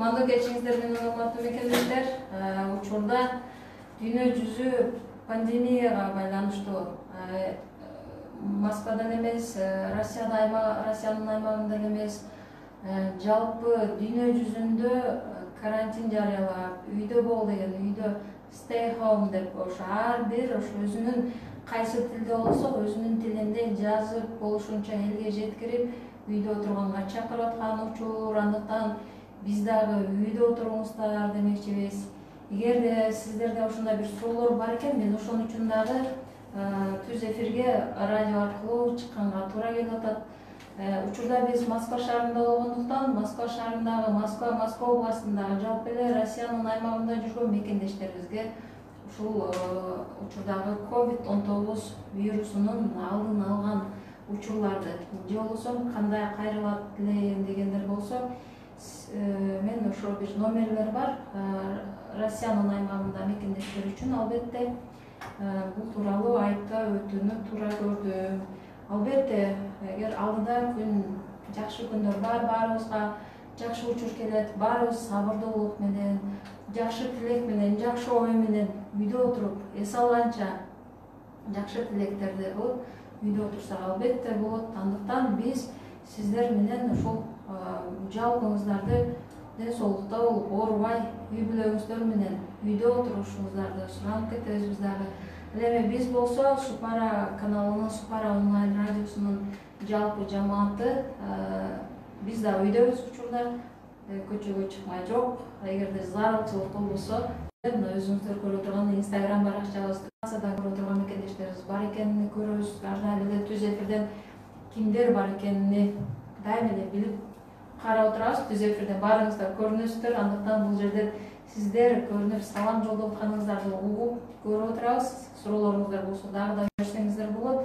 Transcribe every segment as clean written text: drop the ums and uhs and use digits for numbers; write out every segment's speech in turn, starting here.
Кутмандуу кечиңиздер менен урматтуу мекендештер. Учурда дүйнө жүзү пандемияга байланыштуу Москвадан эмес, Россиянын аймагында эмес, жалпы дүйнө жүзүндө карантин жарыялап, үйдө бол деген, үйдө stay home деп, ошо ар бир ошо өзүнүн кайсы тилде болсо өзүнүн тилинде жазып болушунча элге жеткирип, үйдө отурганга чакырып аткан учур. Андыктан биз дагы үйдө отуруңуздар демекчибиз. Эгерде сиздерде ошондой бир суроолор бар экен, мен ошон үчүн дагы түз эфирге радио аркылуу чыкканга туура келип атат. Учурда биз Москва шаарында болгондуктан, Москва шаарындагы, Москва областындагы, жалпы эле Россиянын аймагында жүргөн мекендештерибизге ушул учурдагы COVID-19 вирусунун алдын алган учурларды же болбосо кандай кайрылат тилейин дегендер болсо, мен ошо бир номерлер бар. Россиянын аймагында мекендештер үчүн албетте бул тууралуу айтып өтүүнү туура көрдүм. Албетте, эгер алдыда күн жакшы күндөр бар, баарыбызга жакшы учур келет, баарыбыз сабырдуулук менен, жакшы тилек менен, жакшы ой менен үйдө отуруп, эс алганча жакшы тилектерди кылып, үйдө отурсак албетте болот. Андыктан биз сиздер менен ушул жалпыңыздарды ден соолукта болуп, оорубай, үй бүлөңүздөр менен үйдө отурушуңуздарды суранып кетебиз биз дагы. Эми биз болсо Супара каналынын, Супара онлайн радиосунун жалпы жамааты, биз да үйдөбүз учурда, көчөгө чыкмай жок. Эгерде зарылчылык болбосо, мына өзүңүздөр көрүп турган Instagram баракчабызды да көрүп турган мекендештерибиз бар экенин көрөбүз. Ар дайым эле түз эфирден кимдер бар экенин дайым эле билип карап отурабыз. Түз эфирден баарыңыздар көрүнөсүздөр. Андыктан бул жерден сиздер көрүнүп салам жолдоп атканыңыздарды угуп көрүп отурабыз. Суроолоруңуздар болсо дагы да берсеңиздер болот.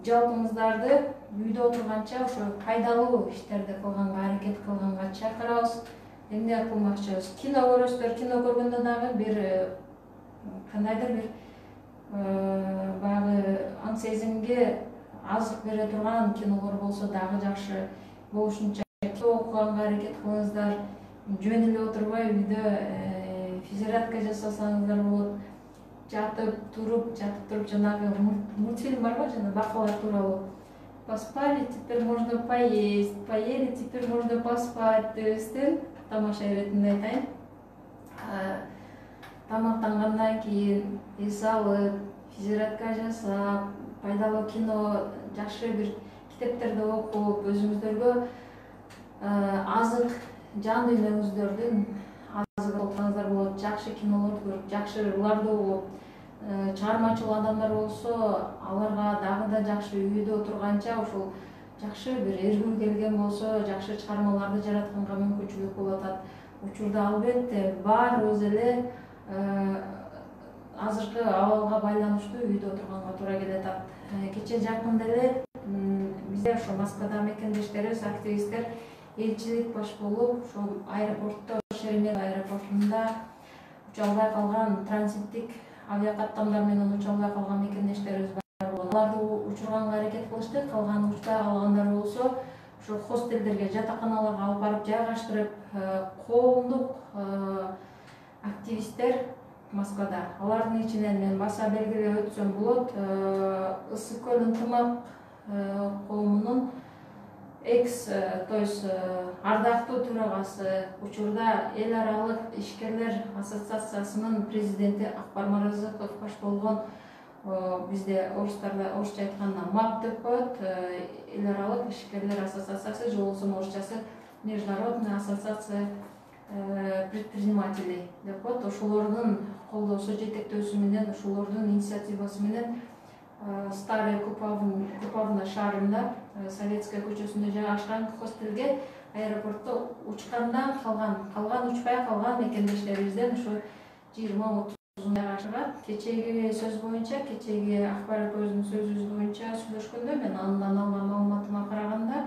Жалпыңыздарды үйдө отурганча ошо пайдалуу иштерди кылганга, аракет кылганга чакырабыз. Эмне кылмакчыбыз? Кино көрөсүздөр. Кино көргөндө дагы бир кандайдыр бир баягы аң сезимге азык бере турган кинолор болсо дагы жакшы. Болушунча окуганга аракет кылыңыздар. Жөн эле отурбай үйдө физзарядка жасасаңыздар болот. Жатып туруп жанагы мультфильм бар го, жана бакалар тууралуу. Поспали, теперь можно поесть, поели, теперь можно поспать дебестен тамаша иретинде айтайын. Тамактангандан кийин эс алып, физзарядка жасап, пайдалуу кино, жакшы бир китептерди окуп, өзүңүздөргө азык, жан дүйнөңүздөрдүн азыгы алсаңыздар болот. Жакшы кинолорду көрүп, жакшыларды угуп, чыгармачыл адамдар болсо, аларга дагы да жакшы үйдө отурганча ошол жакшы бир эргүү келген болсо, жакшы чыгармаларды жаратканга мүмкүнчүлүк болуп атат. Учурда албетте баарыбыз эле азыркы абалга байланыштуу үйдө отурганга туура келип атат. Кече жакында эле бизде ошо Москвада мекендештерибиз, активисттер элчилик баш болуп, ошол аэропортто, Шереметьево аэропортунда уча албай калган транзиттик авиакаттамдар менен уча албай калган мекендештерибиз бар болгон. Аларды учурганга аракет кылышты. Калган учпай калгандар болсо, ошо хостелдерге, жатаканаларга алып барып жайгаштырып, коомдук активисттер Москвада. Алардын ичинен мен баса белгилеп өтсөм болот. Ысык көл ынтымак коомунун то есть ардактуу төрагасы, учурда эл аралык ишкерлер ассоциациясынын президенти Акбар Маразыков баш болгон, бизде орусча айтканда МАП деп коет, эл аралык ишкерлер ассоциациясы, же болбосо орусчасы Международная ассоциация предпринимателей деп коет. Ошолордун колдоосу, жетектөөсү менен, ошолордун инициативасы менен Старый Купавна шаарында, Советская көчөсүндө жайгашкан хостелге аэропортто учкандан калган учпай калган мекендештерибизден ошо 20-30 жайгашкан. Кечеги сөз боюнча, кечеги Акбар көзүнүн сөзү боюнча сүйлөшкөндө, мен андан алган маалыматыма караганда,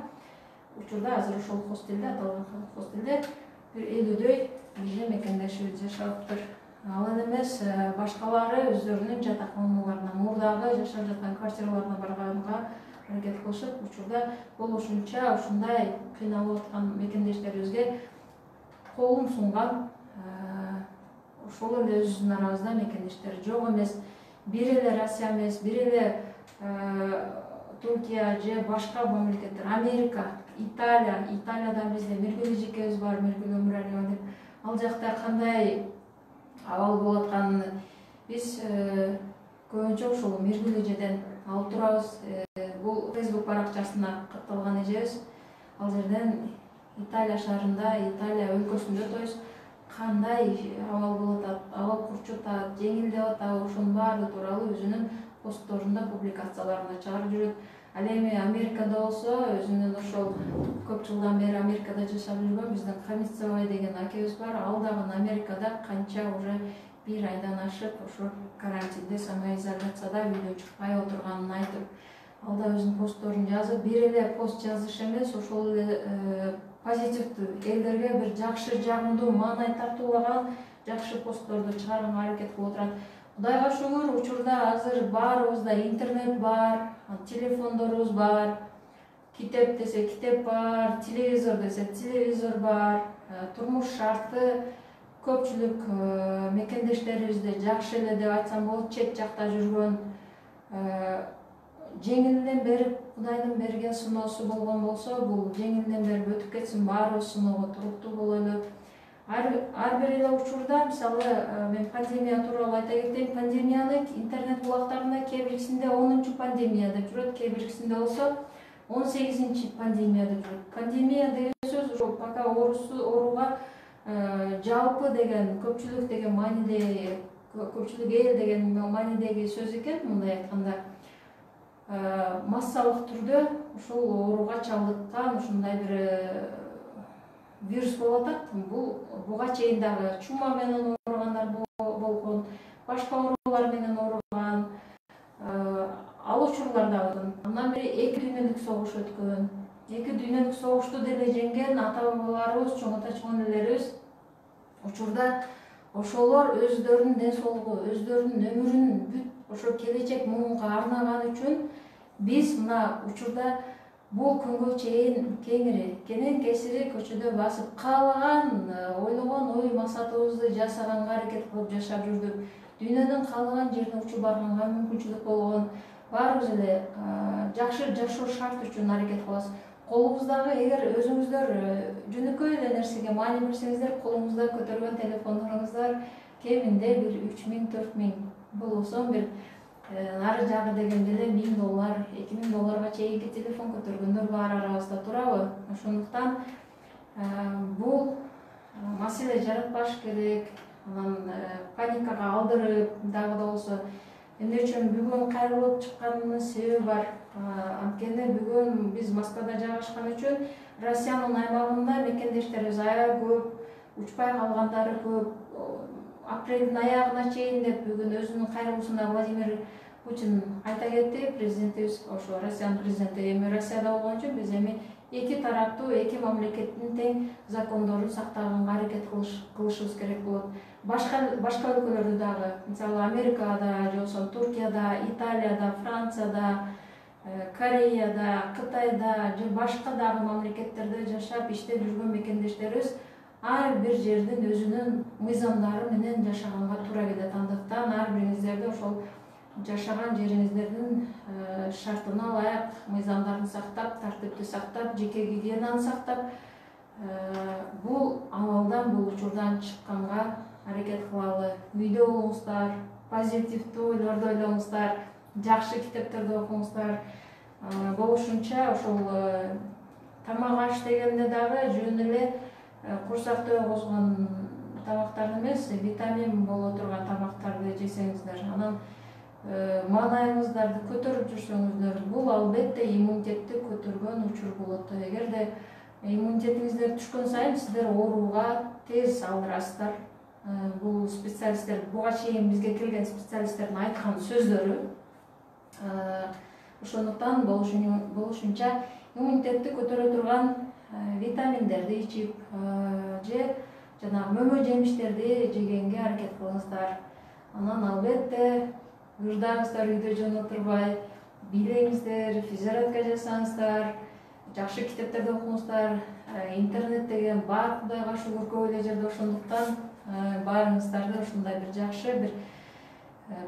учурда азыр ошол хостелде, аталган хостелде бир 50дөй биздин мекендешибиз жашаптыр. Ал эмес, башкалары өздөрүнүн жатаканаларына, мурдагы жашап жаткан квартираларына барганга аракет кылышып, учурда болушунча ушундай кыйналып аткан мекендештерибизге колун сунган. Ошол эле өзүбүздүн арабызда мекендештер жок эмес. Бир эле Россия эмес, бир эле Туркия же башка мамлекеттер, Америка, Италиядан бизде Миргүл эжекебиз бар, Миргүл Өмүралиева деп. Ал жакта кандай абал болуп атканын биз көбүнчө ушул Миргүл эжеден алып турабыз. Бул Facebook баракчасына катталган эжебиз. Ал жерден Италия шаарында, Италия өлкөсүндө тоюз кандай абал болуп атат, абал курчутат, жеңилдеп атабы, ошонун баары тууралуу өзүнүн постторунда, публикацияларында чыгарып жүрөт. Ал эми Америкада болсо, өзүнүн ошол көп жылдан бери Америкада жашап жүргөн биздин Камисцевай деген акебиз бар. Ал дагы Америкада канча уже бир айдан ашып ошо карантинде, самоизоляцияда үйдөн чыкпай отурганын айтып, ал да өзүнүн постторун жазып, бир эле пост жазыш эмес, ошол эле позитивдүү, элдерге бир жакшы, жагымдуу, маанай тартуулаган жакшы постторду чыгарганга аракет кылып отурат. Кудайга шүгүр, учурда азыр баарыбызда интернет бар, телефондорубуз бар, китеп десе китеп бар, телевизор десе телевизор бар. Турмуш шарты көпчүлүк мекендештерибизде жакшы эле деп айтсам болот. Чет жакта жүргөн, жеңилден берип Кудайдын берген сыноосу болгон болсо, бул жеңилден берип өтүп кетсин, баарыбыз сыноого туруктуу бололу. Ар бир эле учурда, мисалы, мен пандемия тууралуу айта кетейин. Пандемияны интернет булактарында кээ бирисинде 10-чу пандемия деп жүрөт, кээ бирисинде болсо 18-чи пандемия деп жүрөт. Пандемия деген сөз ошол пока ооруга жалпы деген, көпчүлүк деген мааниде, көпчүлүк эл деген маанидеги сөз экен. Мындай айтканда, массалык түрдө ушул ооруга чалдыккан ушундай бир вирус болуп атат. Буга чейин дагы чума менен ооругандар болгон, башка оорулар менен ооруган, ал учурлар дагы. Андан бери 2 дүйнөлүк согуш өткөн. 2 дүйнөлүк согушту деле жеңген ата-бабаларыбыз, чоң ата-чоң энелерибиз учурда ошолор өздөрүнүн ден соолугу, өздөрүнүн өмүрүн бүт ошо келечек муунга арнаган үчүн биз мына учурда бул күнгө чейин кенен кесири көчөдө басып, каалаган, ойлогон ой максатыбызды жасаганга аракет кылып жашап жүрдүк. Дүйнөнүн каалаган жерине учуп барганга мүмкүнчүлүк болгон. Баарыбыз эле жакшы жашоо шарт үчүн аракет кылабыз. Колубуздагы, эгер өзүңүздөр жөнөкөй эле нерсеге маани берсеңиздер, колуңузда көтөргөн телефондоруңуздар кеминде бир 3000, 4000 болбосо бир нары жагы дегенде эле $1000, $2000 чейинки телефон көтөргөндөр бар арабызда турабы? Ошондуктан бул маселе жаратпаш керек. Анан паникага алдырып дагы да болсо, эмне үчүн бүгүн кайрылып чыкканымдын себеби бар. Анткени бүгүн биз Москвада жайгашкан үчүн Россиянын аймагында мекендештерибиз аябай көп, учпай калгандары көп. Апрелдин аягына чейин деп бүгүн өзүнүн кайрылуусунда Владимир Путин айта кетти, президентибиз, ошо Россиянын президенти. Эми Россияда болгон үчүн биз эми эки тараптуу, эки мамлекеттин тең закондорун сактаганга аракет кылышыбыз керек болот. Башка өлкөлөрдө дагы, мисалы Америкада, же болбосо Туркияда, Италияда, Францияда, Кореяда, Кытайда же башка дагы мамлекеттерде жашап иштеп жүргөн мекендештерибиз ар бир жердин өзүнүн мыйзамдары менен жашаганга туура келет. Андыктан ар бириңиздерди ошол жашаган жериңиздердин шартына ылайык мыйзамдарын сактап, тартипти сактап, жеке гигиенаны сактап, бул абалдан, бул учурдан чыкканга аракет кылалы. Үйдө болуңуздар, позитивдүү ойлорду ойлоңуздар, жакшы китептерди окуңуздар. Болушунча ошол тамак аш дегенде дагы жөн эле курсак тойгозгон тамактарды эмес, витамин боло турган тамактарды жесеңиздер, анан маанайыңыздарды көтөрүп жүрсөңүздөр, бул албетте иммунитетти көтөргөн учур болот. Эгерде иммунитетиңиздер түшкөн сайын сиздер ооруга тез алдырасыздар. Бул специалисттер, буга чейин бизге келген специалисттердин айткан сөздөрү. Ошондуктан болушунча иммунитетти көтөрө турган витаминдерди ичип, же жанагы мөмө жемиштерди жегенге аракет кылыңыздар. Анан албетте ырдаңыздар, үйдө жөн отурбай, бийлеңиздер, физзарядка жасаңыздар, жакшы китептерди окуңуздар, интернет деген бар, Кудайга шүгүр көп эле жерде, ошондуктан баарыңыздарды ушундай бир жакшы, бир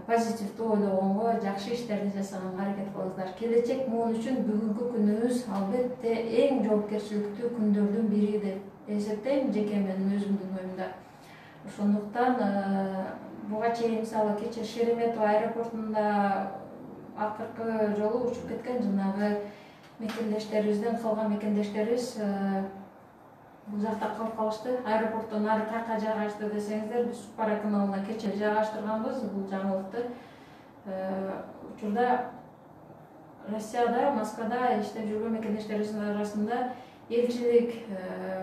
позитивдүү ойлогонго, жакшы иштерди жасаганга аракет кылыңыздар. Келечек могул үчүн бүгүнкү күнүбүз албетте эң жоопкерчиликтүү күндөрдүн бири деп эсептейм, жеке менин өзүмдүн оюмда. Ошондуктан буга чейин мисалы кече Шереметьево аэропортунда акыркы жолу учуп кеткен жанагы мекендештерибизден калган мекендештерибиз бул жакта калып калышты. Аэропорттон ары каяка жайгашты десеңиздер, биз Супара каналына кече жайгаштырганбыз бул жаңылыкты. Учурда Россияда, Москвада иштеп жүргөн мекендештерибиздин арасында элчилик,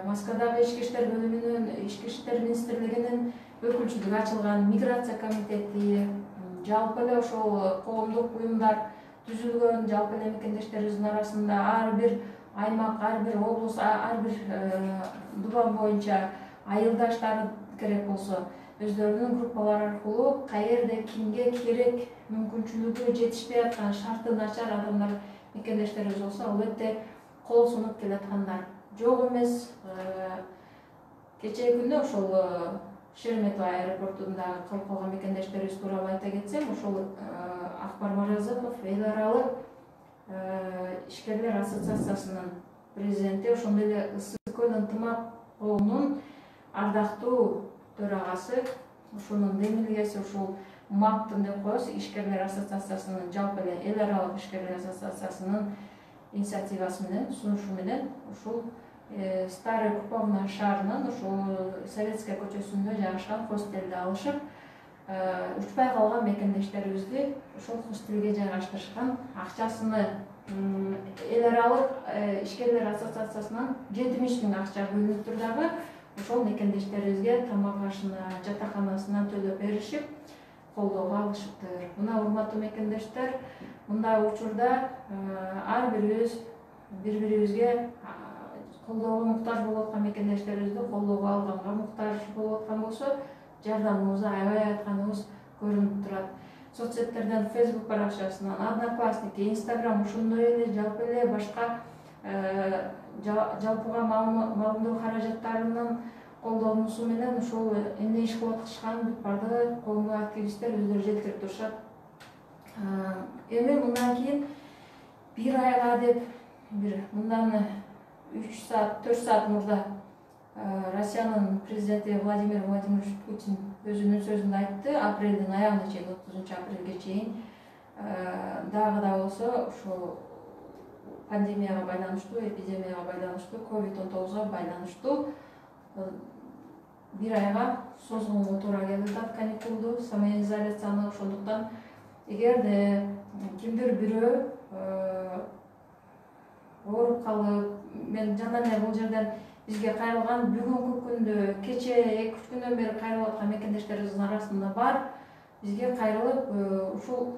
Москвадагы ички иштер бөлүмүнүн, ички иштер министрлигинин өкүлчүлүгү ачылган, миграция комитети, жалпы эле ошол коомдук уюмдар түзүлгөн, жалпы эле мекендештерибиздин арасында ар бир аймак, ар бир облус, ар бир дубан боюнча айылдаштар керек болсо өздөрүнүн группалары аркылуу каерде кимге керек мүмкүнчүлүгү жетишпей аткан, шарты начар адамдар мекендештерибиз болсо, албетте кол сунуп келаткандар жок эмес. Кечээ күнү ошол Шереметьево аэропортундагы калып калган мекендештерибиз тууралуу айта кетсем, ошол Акбар Маразыков эл аралык ишкерлер ассоциациясынын президенти, ошондой эле Ысык көл ынтымак коомунун ардактуу төрагасы, ошонун демилгеси, ушул МАПТын деп коебуз, ишкерлер ассоциациясынын, жалпы эле эл аралык ишкерлер ассоциациясынын инициативасы менен, сунушу менен ушул Старый Куповна шаарынын ушул Советская көчөсүндө жайгашкан хостелди алышып, учпай калган мекендештерибизди ошол хостелге жайгаштырышкан. Акчасыны эл аралык ишкерлер ассоциациясынан 70 000 акча бөлүнүптүр дагы, ошол мекендештерибизге тамак ашына, жатаканасына төлөп беришип, колдоого алышыптыр. Мына урматтуу мекендештер, мындай учурда ар бирибиз бири-бирибизге колдоого муктаж болуп аткан мекендештерибизди колдоого алганга муктаж болуп аткан болсо, жардамыбызды аябай атканыбыз көрүнүп турат. Соцсеттерден, Facebook баракчасынан, Одноклассники, Instagram, ошондой эле жалпы эле башка жалпыга маалымдоо каражаттарынын колдонуусу менен ошол эмне иш кылып атышканын барды коомдук активисттер өздөрү жеткирип турушат. Эми мындан кийин бир айга деп, мындан 3 саат, 4 саат мурда Россиянын президенти Владимир Владимирович Путин өзүнүн сөзүндө айтты, апрелдин аягына чейин, 30 апрелге чейин дагы да болсо ошол пандемияга байланыштуу, эпидемияга байланыштуу, COVID-19 байланыштуу бир айга созгонго туура келди да каникулду, самоизоляцияны. Ошондуктан эгерде кимдир бирөө ооруп калып, мен жандан эле бул жерден бизге кайрылган бүгүнкү күндө, кече 2-3 күндөн бери кайрылып аткан мекендештерибиздин арасында бар, бизге кайрылып ушул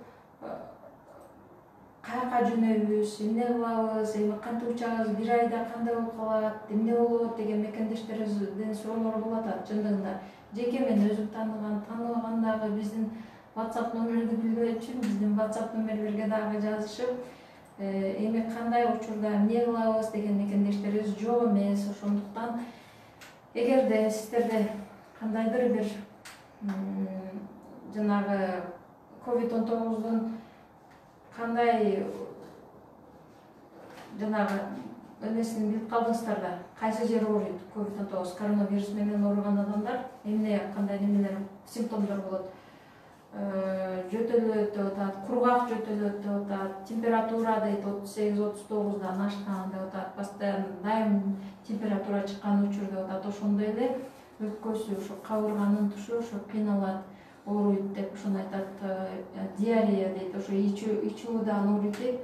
каяка жөнөйбүз, эмне кылабыз, эми кантип учабыз, бир айда кандай болуп калат, эмне болот деген мекендештерибизден суроолор болуп атат. Чындыгында жеке мен өзүм тааныбаган дагы биздин WhatsApp номерди билбеген үчүн биздин WhatsApp номерлерге дагы жазышып, эми кандай учурда эмне кылабыз деген мекендештерибиз жок эмес. Ошондуктан эгерде сиздерде кандайдыр бир жанагы COVID-19 кандай жанагы эмесин билип калдыңыздар да, кайсы жери ооруйт, COVID-19 коронавирус менен ооруган адамдар эмне, кандай немелер, симптомдор болот? Жөтөлөт деп атат, кургак жөтөлөт деп атат, температура дейт 38-39дан ашкан деп атат, постоянно дайым температура чыккан учур деп атат. Ошондой эле өпкөсү, ошо кабырганын тушу ошо кыйналат, ооруйт деп ошону айтат. Диарея дейт, ошо ичүүдан ооруйт дейт.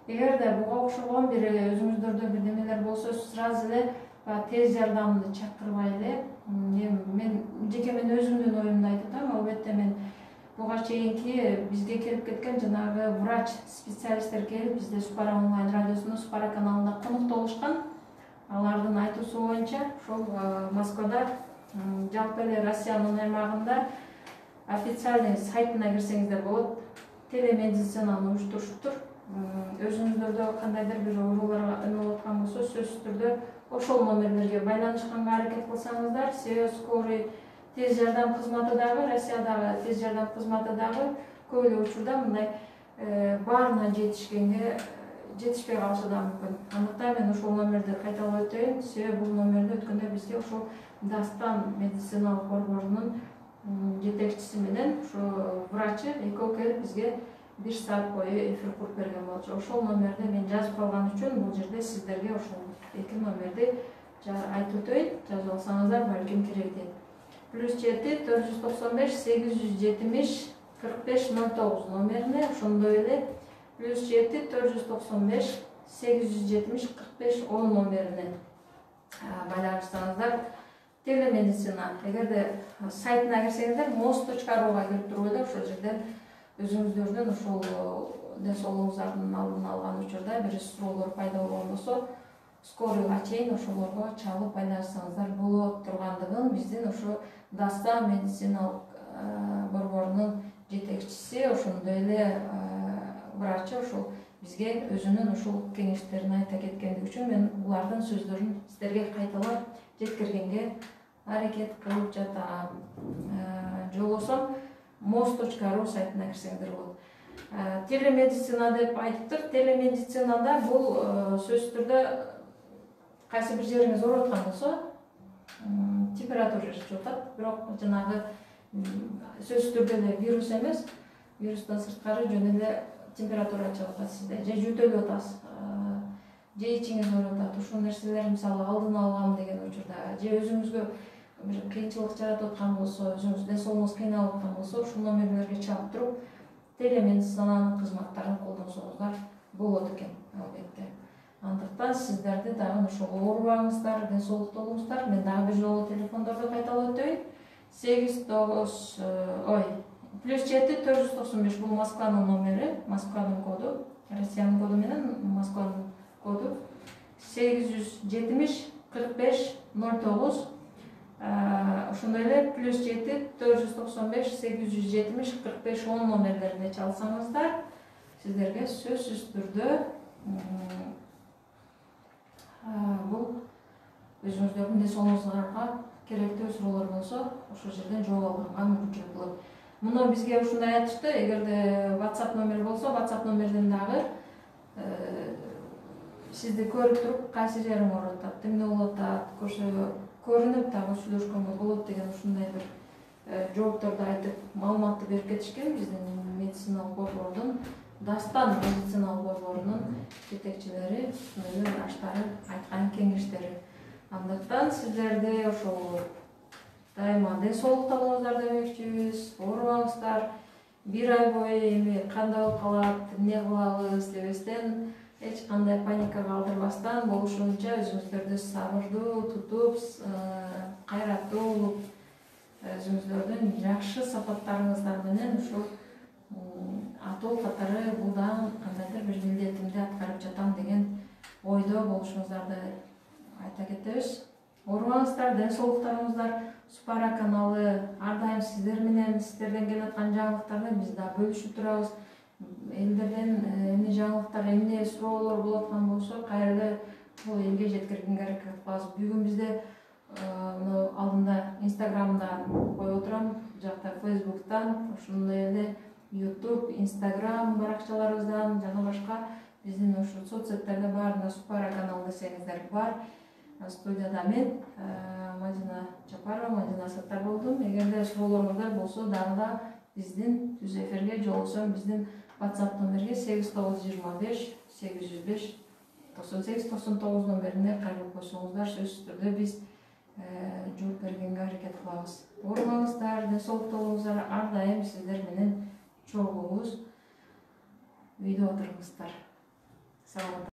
Эгерде буга окшогон бир өзүңүздөрдө бир немелер болсо, сразу эле тез жардамды чакырбай эле, мен жеке мен өзүмдүн оюмду айтып атам. Албетте мен буга чейинки бизге келип кеткен жанагы врач специалисттер келип, бизде Супара онлайн радиосунун Супара каналында конукта болушкан. Алардын айтуусу боюнча, ошол Москвада жалпы эле Россиянын аймагында официальный сайтына кирсеңиздер болот, телемедицинаны уюштурушуптур. өзүңүздөрдө кандайдыр бир ооруларга ынылып аткан болсо сөзсүз түрдө ошол номерлерге байланышканга аракет кылсаңыздар. Себеби скорый тез жардам кызматы дагы, Россиядагы тез жардам кызматы дагы көп эле учурда мындай баарына жетишпей калышы да мүмкүн. Андыктан мен ушул номерди кайталап өтөйүн. Себеби бул номерди өткөндө бизге ошол Дастан медициналык борборунун жетекчиси менен ошо врачы экөө келип бизге 1 саат бою эфир куруп берген болчу. Ошол номерди мен жазып калган үчүн бул жерде сиздерге ошол 2 номерди айтып өтөйүн. Жазып алсаңыздар балким керектейт. +7 495 870 4509 номерине, ошондой эле +7 495 870 4510 номерине байланышсаңыздар. Телемедицина. Эгерде сайтына кирсеңиздер, mos.ru-га кирип туруп эле ошол жерден өзүңүздөрдүн ушул ден соолугуңуздардын алдын алган учурда бир суроолор пайда болгон болсо, скорыйга чейин ошолорго чалып байланышсаңыздар болот тургандыгын биздин ошо Дастан медициналык борборунун жетекчиси, ошондой эле врачы ошол бизге өзүнүн ушул кеңештерин айта кеткендиги үчүн мен булардын сөздөрүн сиздерге кайталап жеткиргенге аракет кылып жатам. Жолбосо mos.ru сайтына кирсеңиздер болот. Телемедицина деп айтыптыр. Телемедицинада бул сөзсүз түрдө кайсы бир жериңиз ооруп аткан болсо, температура чыгып атат, бирок жанагы сөзсүз түрдө эле вирус эмес, вирустан сырткары жөн эле температура чыгып атат сизде, же жөтөлүп атасыз, же ичиңиз ооруп атат. Ушул нерселер мисалы алдын алгам деген учурда, же өзүңүзгө бир кыйынчылык жаратып аткан болсо, өзүңүз ден соолугуңуз кыйналып аткан болсо, ушул номерлерге чалып туруп, телемедицинанын кызматтарын колдонсоңуздар болот экен, албетте. Андыктан сиздерди дагы ошол оорубаңыздар, ден соолукта болуңуздар. Мен дагы бир жолу телефондорду кайталап өтөйүн. +7 495 бул Москванын номери, Москванын коду, Россиянын коду менен Москванын коду 870 45 09. Ошондой эле +7 495 870 45 10 номерлерине чалсаңыздар, сиздерге сөзсүз түрдө бул өзүңүздөрдүн ден соолугуңузга керектүү суроолор болсо, ошол жерден жооп алганга мүмкүнчүлүк болот. Муну бизге ушундай айтышты, эгерде WhatsApp номер болсо, WhatsApp номерден дагы сизди көрүп туруп, кайсы жериң ооруп атат, эмне болуп атат, көрүнүп дагы сүйлөшкөнгө болот деген ушундай бир жоопторду айтып, маалыматты берип кетишкен биздин медициналык борбордун, Дастан медициналык борборунун жетекчилери, ошондой эле врачтары айткан кеңештери. Андыктан сиздерди ошол дайыма ден соолукта болуңуздар демекчибиз. Оорубаңыздар. 1 ай бою эми кандай болуп калат, эмне кылабыз дебестен, эч кандай паника калтырбастан болушунча өзүңүздөрдү сабырдуу тутуп, кайраттуу болуп, өзүңүздөрдүн жакшы сапаттарыңыздар менен ушул атуу катары булдан кандайдыр бир милдетимди аткарып жатам деген ойдо болушуңуздарды айта кетебиз. Оорубаңыздар, ден соолуктарыңыздар. Супара каналы ар дайым сиздер менен, сиздерден келип аткан жаңылыктарды биз да бөлүшүп турабыз. Элдерден эмне жаңылыктар, эмне суроолор болуп аткан болсо, кайра бул элге жеткиргенге аракет кылабыз. Бүгүн бизде алдында Инстаграмдан коюп отурам, жакта Фейсбуктан, ошондой эле YouTube, Instagram баракчаларыбыздан жана башка биздин ошо соцсеттерде баарында Супара канал десеңиздер бар. Студияда мен Мадина Чапарова, Мадина Саттар болдум. Эгерде суроолоруңуздар болсо, дагы да биздин түз эфирге жолугушсаң биздин WhatsApp номерге 8925 805 98 99 номерине кайрылып койсоңуздар, сөзсүз түрдө биз жооп бергенге аракет кылабыз. Оорубаңыздар, ден соолукта болуңуздар, ар дайым сиздер менен чогулубуз. Үйдө отуруңуздар. Саламат.